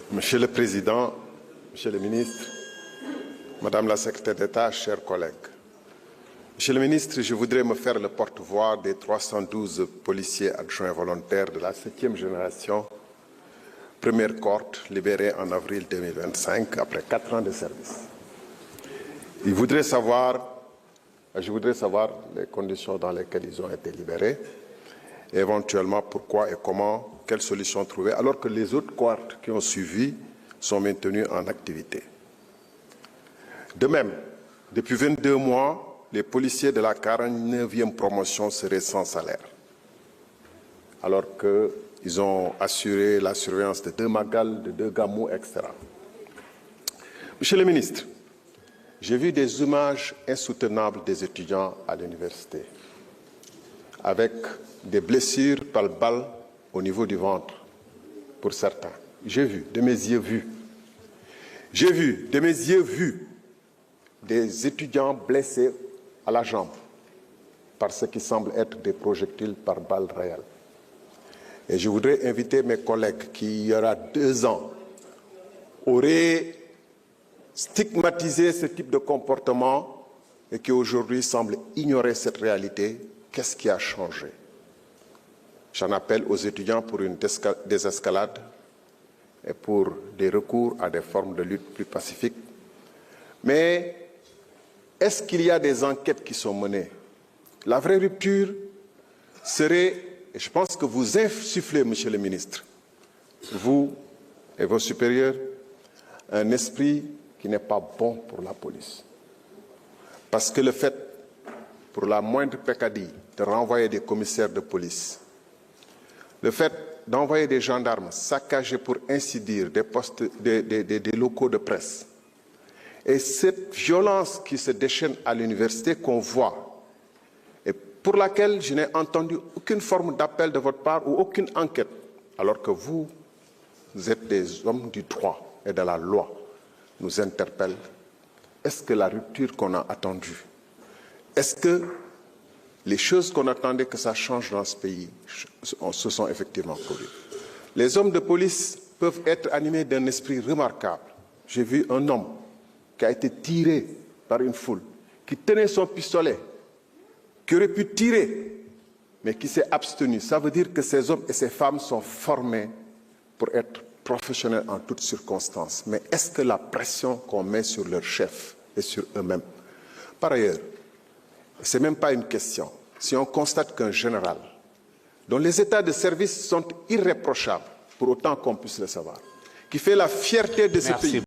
Monsieur le Président, Monsieur le Ministre, Madame la Secrétaire d'État, chers collègues. Monsieur le Ministre, je voudrais me faire le porte-voix des 312 policiers adjoints volontaires de la 7e génération, première cohorte libérée en avril 2025 après 4 ans de service. Je voudrais savoir les conditions dans lesquelles ils ont été libérés, et éventuellement pourquoi et comment, quelles solutions trouver, alors que les autres cohortes qui ont suivi sont maintenues en activité. De même, depuis 22 mois, les policiers de la 49e promotion seraient sans salaire, alors qu'ils ont assuré la surveillance de 2 Magal, de 2 Gamou, etc. Monsieur le ministre, j'ai vu des images insoutenables des étudiants à l'université, avec des blessures par balle au niveau du ventre, pour certains. J'ai vu, de mes yeux vus. J'ai vu, de mes yeux vus, des étudiants blessés à la jambe par ce qui semble être des projectiles par balles réelles. Et je voudrais inviter mes collègues qui, il y aura 2 ans, auraient stigmatisé ce type de comportement et qui aujourd'hui semblent ignorer cette réalité. Qu'est-ce qui a changé? J'en appelle aux étudiants pour une désescalade et pour des recours à des formes de lutte plus pacifiques. Mais est-ce qu'il y a des enquêtes qui sont menées? La vraie rupture serait, et je pense que vous insufflez, Monsieur le Ministre, vous et vos supérieurs, un esprit qui n'est pas bon pour la police. Parce que le fait, pour la moindre peccadille, de renvoyer des commissaires de police, le fait d'envoyer des gendarmes saccager, pour ainsi dire, des postes, des locaux de presse, et cette violence qui se déchaîne à l'université qu'on voit, et pour laquelle je n'ai entendu aucune forme d'appel de votre part ou aucune enquête, alors que vous êtes des hommes du droit et de la loi, nous interpelle. Est-ce que la rupture qu'on a attendue, est-ce que les choses qu'on attendait que ça change dans ce pays se sont effectivement produites? Les hommes de police peuvent être animés d'un esprit remarquable. J'ai vu un homme qui a été tiré par une foule, qui tenait son pistolet, qui aurait pu tirer, mais qui s'est abstenu. Ça veut dire que ces hommes et ces femmes sont formés pour être professionnels en toutes circonstances. Mais est-ce que la pression qu'on met sur leurs chefs et sur eux-mêmes? Par ailleurs, ce n'est même pas une question. Si on constate qu'un général, dont les états de service sont irréprochables, pour autant qu'on puisse le savoir, qui fait la fierté de ce pays,